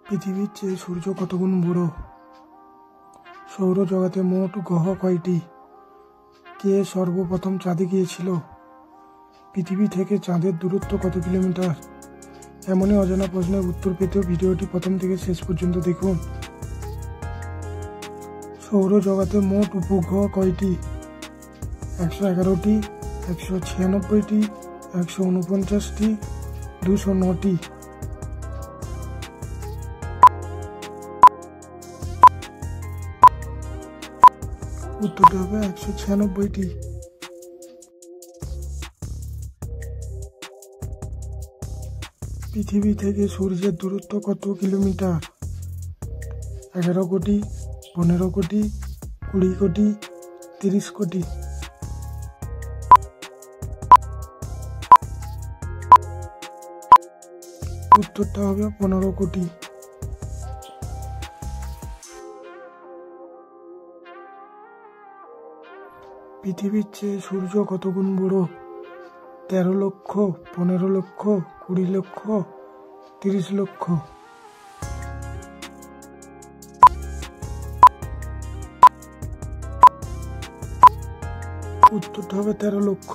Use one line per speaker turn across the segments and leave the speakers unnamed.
পৃথিবীর চেয়ে সূর্য কত গুণ বড়? সৌরজগতে মোট গ্রহ কয়টি? কে সর্বপ্রথম চাঁদে গিয়েছিল? পৃথিবী থেকে চাঁদের দূরত্ব কত কিলোমিটার? এমনই অজানা প্রশ্নের উত্তর পেতে ভিডিওটি প্রথম থেকে শেষ পর্যন্ত দেখুন। সৌরজগতে মোট উপগ্রহ কয়টি? 111টি, 196টি, 149টি, 209টি। উত্তরটি হবে 196টি। পৃথিবী থেকে সূর্যের দূরত্ব কত কিলোমিটার? 11 কোটি, 15 কোটি, 20 কোটি, 30 কোটি। উত্তরটা হবে 15 কোটি। পৃথিবীর চেয়ে সূর্য কত গুণ বড়? 13 লক্ষ, 15 লক্ষ, 20 লক্ষ, 30 লক্ষ। উত্তরটা হবে 13 লক্ষ।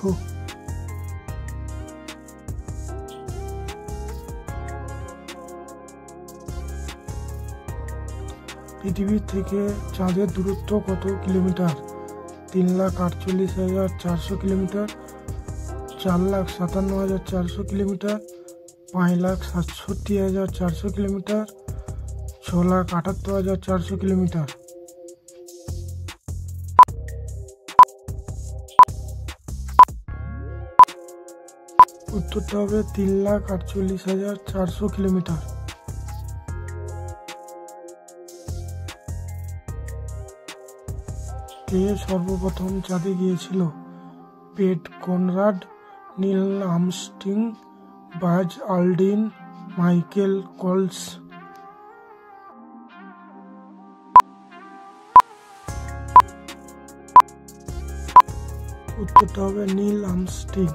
পৃথিবীর থেকে চাঁদের দূরত্ব কত kilometre? 3,48,400 kilometre, 4,57,400 kilometre, 5,67,400 kilometre, 6,78,400 kilometre. উত্তরটা হবে 3,48,400 কিলোমিটার। কে সর্বপ্রথম চাঁদে গিয়েছিল? পেট কনরাড, নীল আর্মস্ট্রং, বাজ আলড্রিন, মাইকেল কলস। উত্তরটা হবে নীল আর্মস্ট্রং।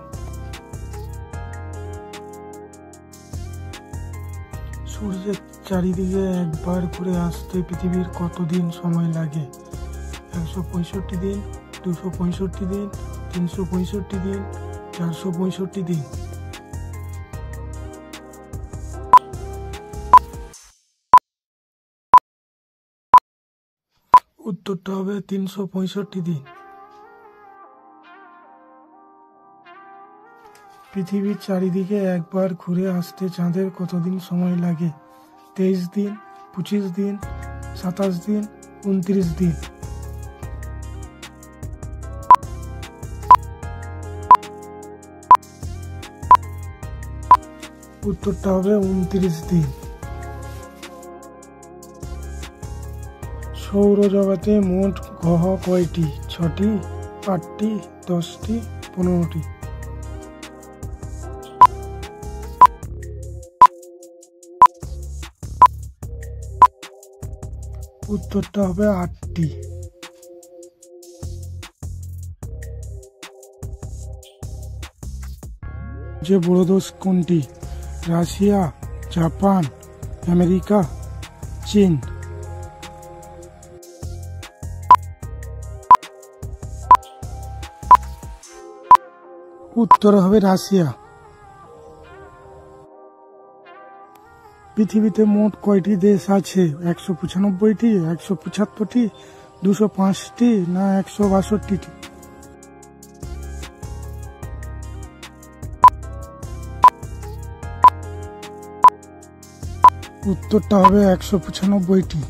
সূর্যের চারিদিকে একবার ঘুরে আসতে পৃথিবীর কতদিন সময় লাগে? 165 দিন, 265 দিন, 365 দিন, 465 দিন। উত্তরটা হবে 365 দিন। পৃথিবীর চারিদিকে একবার ঘুরে আসতে চাঁদের কতদিন সময় লাগে? 23 দিন, 25 দিন, 27 দিন, 29 দিন। উত্তরটা হবে 29 দিন। সৌরজগতে মোট গ্রহ কয়টি? 6টি, 8টি, 10টি, 15টি। উত্তরটা হবে 8টি। যে বড় দেশ কোনটি? রাশিয়া, জাপান, আমেরিকা, চীন। উত্তর হবে রাশিয়া। পৃথিবীতে মোট কয়টি দেশ আছে? 195টি, 175টি, 205টি, না 162টি? উত্তরটা হবে 195টি।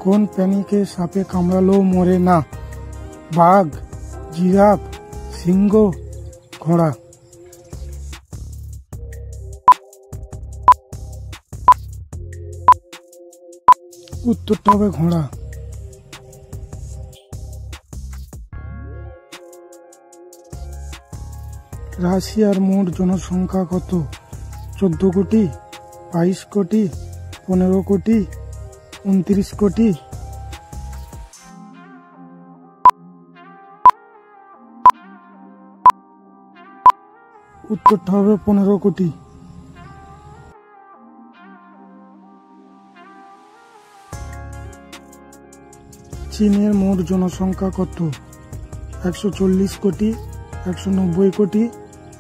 কোন প্রাণীকে সাপে কামড়ালেও মরে না? বাঘ, জিরাফ, সিংহ, ঘোড়া। উত্তরটা হবে ঘোড়া। রাশিয়ার মোট জনসংখ্যা কত? 14 কোটি, 22 কোটি, 15 কোটি, 29 কোটি। উত্তরটা হবে 15 কোটি। চীনের মোট জনসংখ্যা কত? 140 কোটি, 190 কোটি,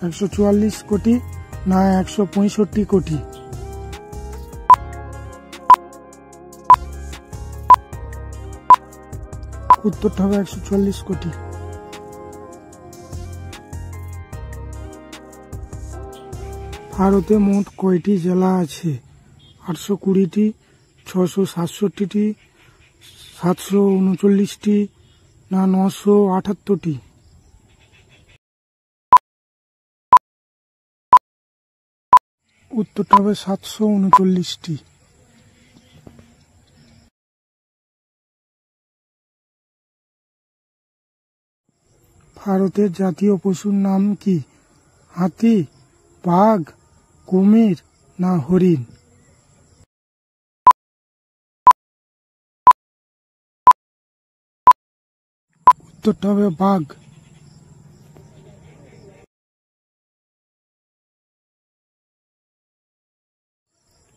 144 কোটি না 165 কোটি? উত্তরটা হবে 144 কোটি। ভারতে মোট কয়টি জেলা আছে? 820টি, 667টি, 739টি না 978টি? উত্তরটা হবে 739টি। ভারতের জাতীয় পশুর নাম কি? হাতি, বাঘ, কুমির না হরিণ? উত্তরটা হবে বাঘ।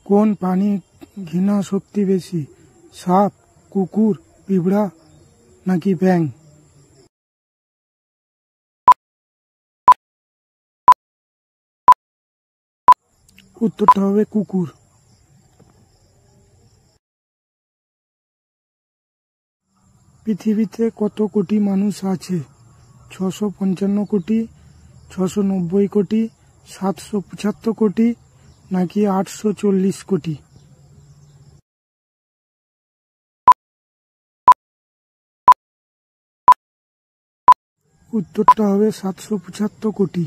কোন প্রাণী ঘৃণা শক্তি বেশি? সাপ, কুকুর, পিঁপড়া নাকি ব্যাঙ? উত্তরটা হবে কুকুর। পৃথিবীতে কত কোটি মানুষ আছে? 655 কোটি, 690 কোটি, 775 কোটি নাকি 840 কোটি? উত্তরটা হবে 775 কোটি।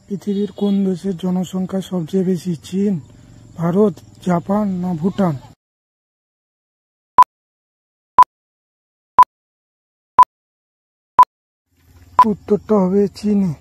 পৃথিবীর কোন দেশের জনসংখ্যা সবচেয়ে বেশি? চীন, ভারত, জাপান না ভুটান? উত্তরটা হবে চীনে।